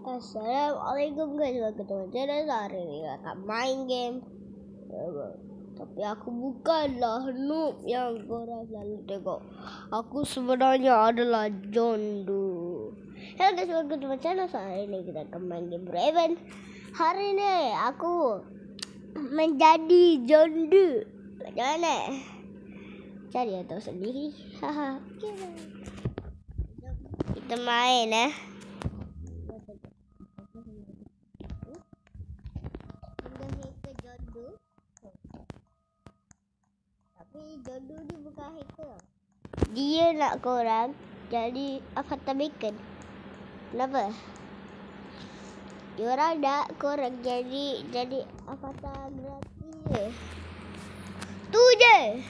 Assalamualaikum guys, welcome to channel. Hari ini akan main game. Tapi aku bukanlah noob yang korang selalu tengok. Aku sebenarnya adalah John Doe. Hello guys, welcome to channel. Hari ini kita akan main game Raven. Hari ini aku menjadi John Doe. Macam mana? Cari atau sendiri. Haha. Kita main Tapi John Doe ni bukan hacker. Dia nak korang jadi avatar bacon. Kenapa? Dia orang nak korang jadi avatar berarti je. Tu je.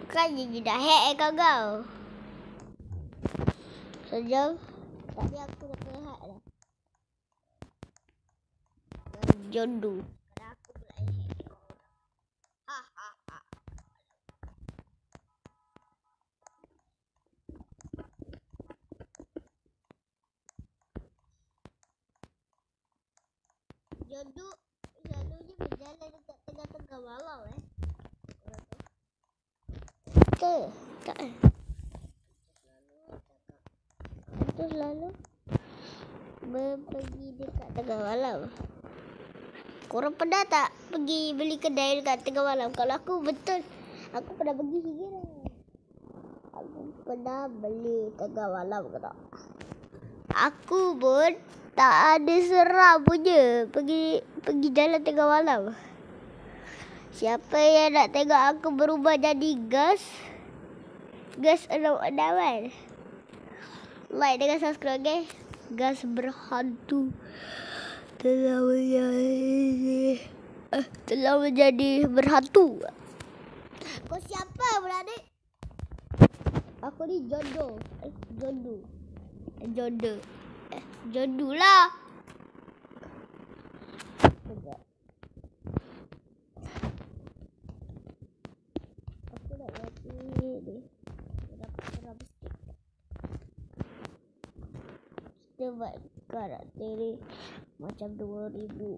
Bukannya dia dah hack kau. Sejam. Tadi aku dah kena hack dah. John Doe. John Doe selalunya berjalan dekat tengah-tengah malam Tak. Itu selalu pergi dekat tengah malam. Korang pernah tak pergi beli kedai dekat tengah malam? Kalau aku betul, aku pernah pergi hingga dah. Aku pernah beli tengah malam ke tak? Aku pun tak ada seram punya pergi jalan tengah malam. Siapa yang nak tengok aku berubah jadi gas 6 like dengan subscribe, okay? Gas berhantu telah menjadi berhantu. Kau siapa beradik? Aku ni John Doe. John Doe lah. Aku nak mati ni. Kita buat karakter ni macam 2000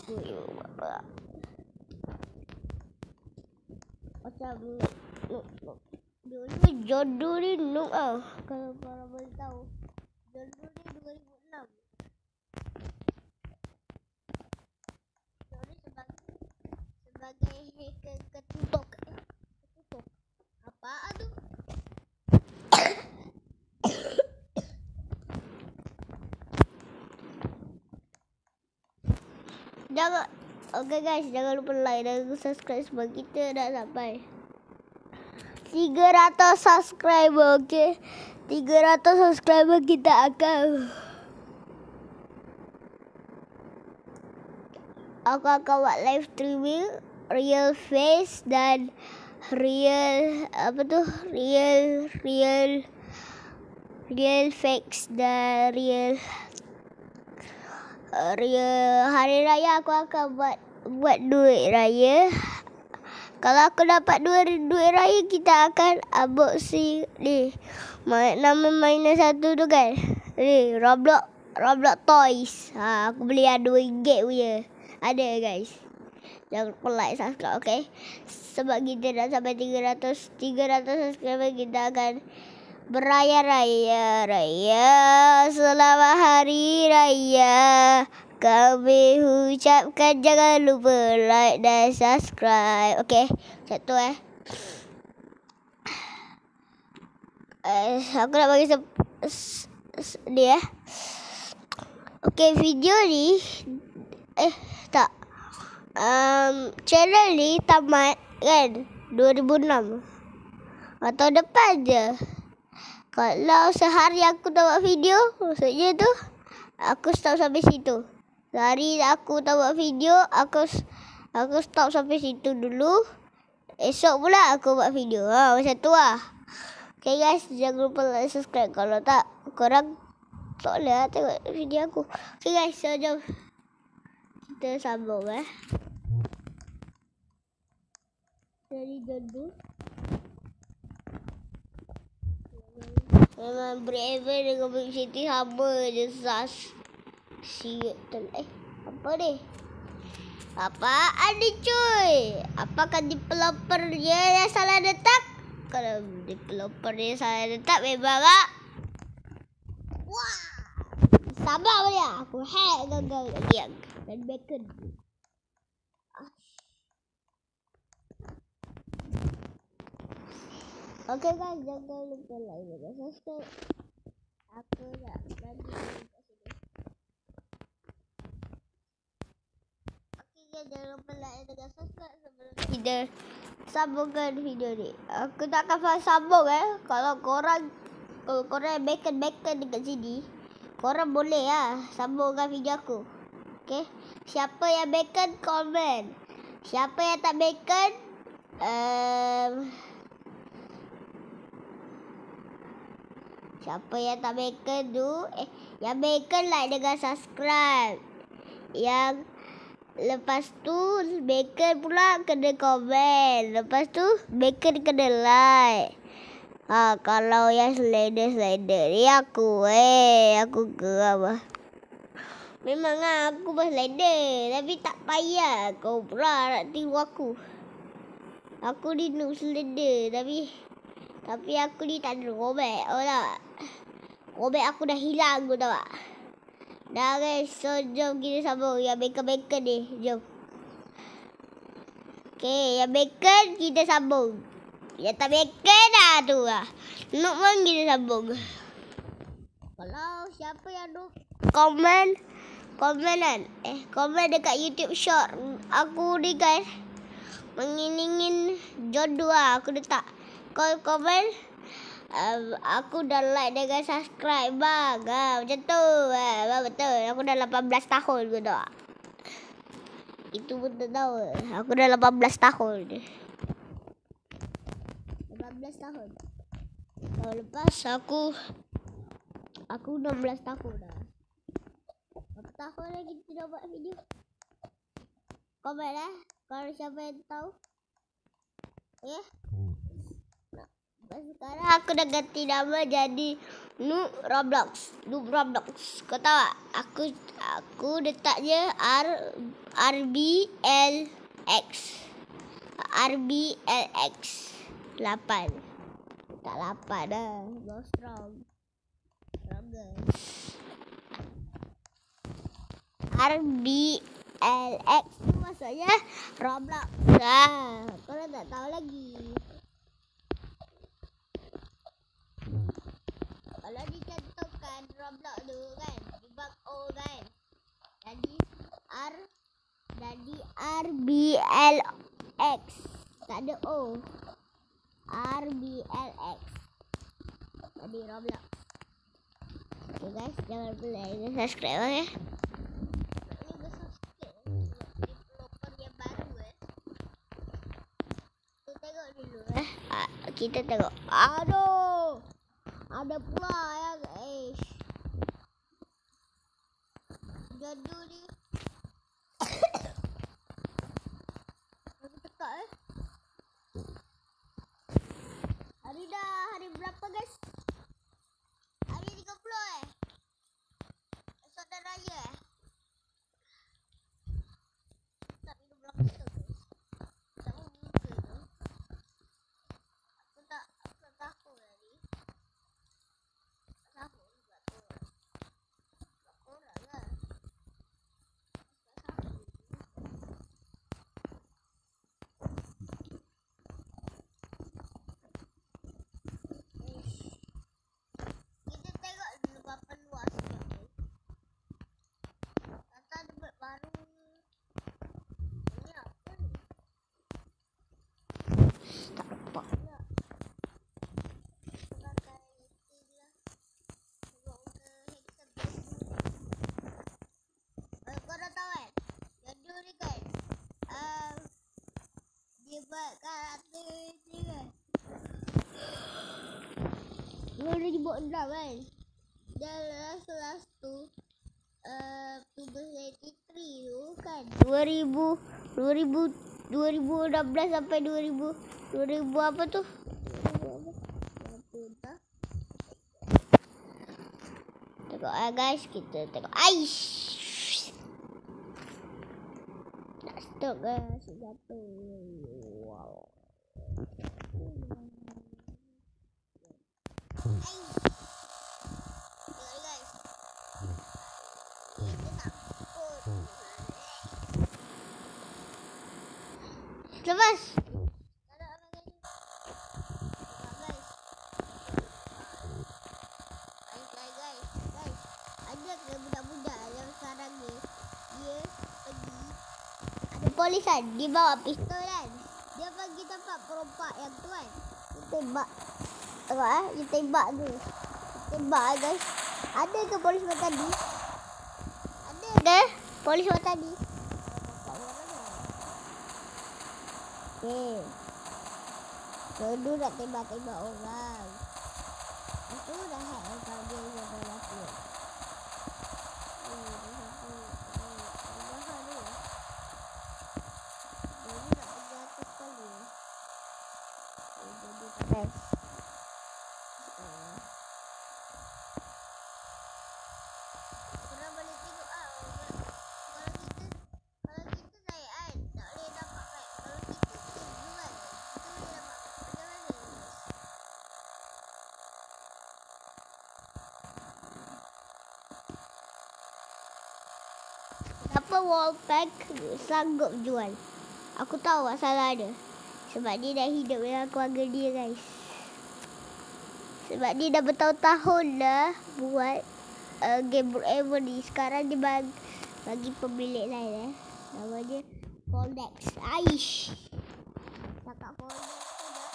berapa. Macam noob. Dulu John Doe ni noob lah. Kalau korang boleh tahu, John Doe ni 2006. John Doe sebagai hacker ketutup. Apaan tu? Okay guys, jangan lupa like dan subscribe sebab kita dah sampai 300 subscriber, okay? 300 subscriber kita aku akan buat live streaming real face dan real facts dan real hari raya. Aku akan buat duit raya. Kalau aku dapat duit raya, kita akan unboxing ni. Nama mainan satu tu kan, ni Roblox Toys. Aku beli ada RM2 punya. Ada guys. Jangan lupa like, subscribe, okay? Sebab kita dah sampai 300 subscriber, kita akan beraya-raya. Selamat hari raya. Kami ucapkan jangan lupa like dan subscribe. Okay, satu aku nak bagi dia. Okay, video ni tak channel ni tamat kan 2006 atau depan je. Kalau sehari aku tak buat video, maksudnya tu aku stop sampai situ. Sehari aku tak buat video, aku stop sampai situ dulu. Esok pula aku buat video. Macam tu lah. Okay guys, jangan lupa like, subscribe. Kalau tak, korang tak boleh tengok video aku. Okay guys, so jom kita sambung Dari John Doe. Memang Braver dengan Big City sama je sas. Siut tu. Apa ni? Apaan ni cuy? Apakah developer dia yang salah letak? Kalau developer dia salah letak memang tak. Wah. Sabar boleh aku hack gagal lagi dan bacon. Okay guys, jangan lupa like dan subscribe. Aku nak bagi kat sini. Okay guys, jangan lupa like dan subscribe sebelum kita sambungkan video ni. Aku tak akan sambung kalau korang bacon dekat sini. Korang boleh sambungkan video aku. Okay. Siapa yang bacon komen. Siapa yang tak bacon siapa yang tak bacon tu yang bacon like dengan subscribe. Yang lepas tu bacon pula kena komen. Lepas tu bacon kena like. Kalau yang slider ni aku geram. Memang aku slider tapi tak payah kau pula nak tiru aku. Aku ni noob slider tapi aku ni tak ada robek. Tak. Robek aku dah hilang tahu tak? Dah guys, so jom kita sambung yang bacon ni. Jom. Okay, yang bacon kita sambung. Yang tak bacon tu lah. Noob pun kita sambung. Kalau siapa yang noob komen dekat YouTube short aku ni guys. Mengingin jodoh aku letak. Kau komen aku dah like dengan subscribe bang. Macam tu. Betul. Aku dah 18 tahun ke tak? Itu pun tak tahu. Aku dah 18 tahun. 18 tahun. Tahun lepas aku 16 tahun dah. Berapa tahun lagi kita dah buat video? Komen kalau siapa yang tahu. Ya. Sekarang aku dah ganti nama jadi Noob Roblox. Kau tahu tak? Aku letaknya RBLX 8. Tak 8 dah. Go strong. RBLX tu maksudnya Roblox. Korang tak tahu lagi. Kalau dicantumkan Roblox tu kan, dibag O kan. Jadi RBLX. Tak ada O. RBLX. Jadi Roblox. Okay guys, jangan lupa like dan subscribe ya. Kita tengok. Aduh. Ada pula ya guys. Jadu ni. Aku tekak Hari berapa guys? Hari 30 Esok dah raya Tak minum berapa tu guys. Tak mau muka tu. Aku tak tahu tadi. Tak tahu juga tu. Orang lah. Kita tengok dulu berapa luas dia. Kata tempat baru. Ini apa ni? Tak nampak. Korang tahu kan? Jadu ni kan? Dia buat karakter ni kan? 2006 kan? Dan last tu Tugas 83 tu kan? 2016 sampai 2000 apa tu? 2000 apa? guys, kita tengok. Aish. Tak stop guys, jatuh. Wow. Lepas. Polis kan, dia bawa pistol kan. Dia pergi tempat perompak yang tu kan. Dia tembak. Tengok dia tembak tu. Tembak guys. Ada ke polis buat tadi? Ada ke polis buat tadi? Okay. Dulu nak tembak-tembak orang. Itu dah hack kalau dia buat lelaki. Kenapa Wallpack sanggup jual? Aku tahu masalah dia. Sebab dia dah hidup dengan keluarga dia guys. Sebab dia dah bertahun-tahun dah buat game Forever ni. Sekarang dia bagi pemilik lain nama dia Foldex. Aish. Cakap Foldex tu dah.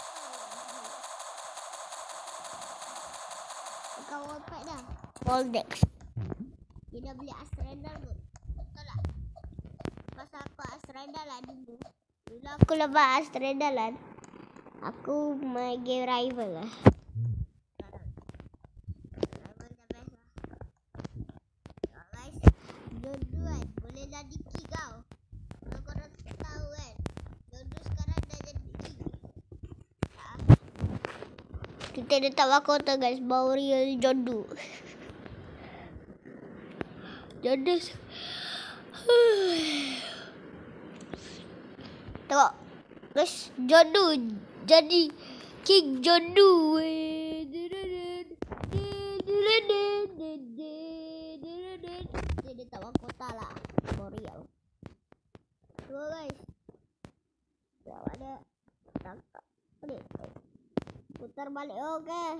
Bukan Wallpack dah. Foldex. Dia dah beli Astrendal pun. Betul tak? Pasal aku Astrendal lah dulu. Dulu aku lepas Astrendal lah. Aku main game rival lah. Rival dah best lah. Guys, Jodu kan boleh jadi king kau. Kalau korang tahu kan, Jodu sekarang dah jadi king. Kita letak mahkota guys, bau real Jodu. Jodu. Tengok guys, Jodu jadi King Jodu. Dia tak mahkota lah. Real. Tengok guys. Tak ada. Tangkap. Putar balik. Okey.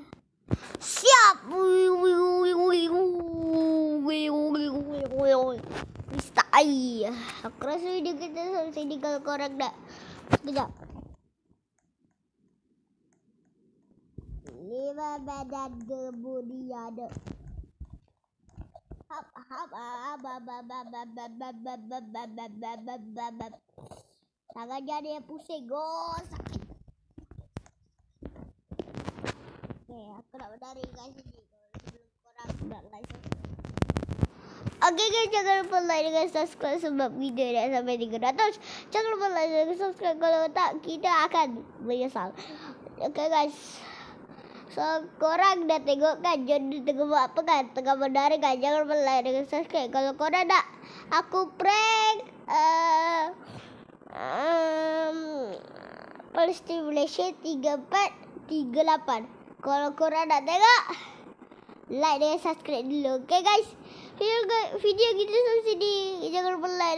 Siap. Mr. Ai. Aku rasa video kita sampai sini kalau korang nak. Sekejap. 5 badan debu dia ada. Tangan jadi pusing. Sakit. Okay, aku nak berlari kat sini. Sebelum korang nak like. Okay guys, jangan lupa like dan subscribe sebab video dah sampai 300. Jangan lupa like dan subscribe, kalau tak kita akan menyesal. Okay guys. So korang dah tengok kan Jodu tengah buat apa kan, tengah berlari kan. Jangan lupa like dan subscribe. Kalau korang nak aku prank Pulse Stimulation 3438. Kalau korang nak tengok, like dan subscribe dulu. Okay guys, video kita sampai sini.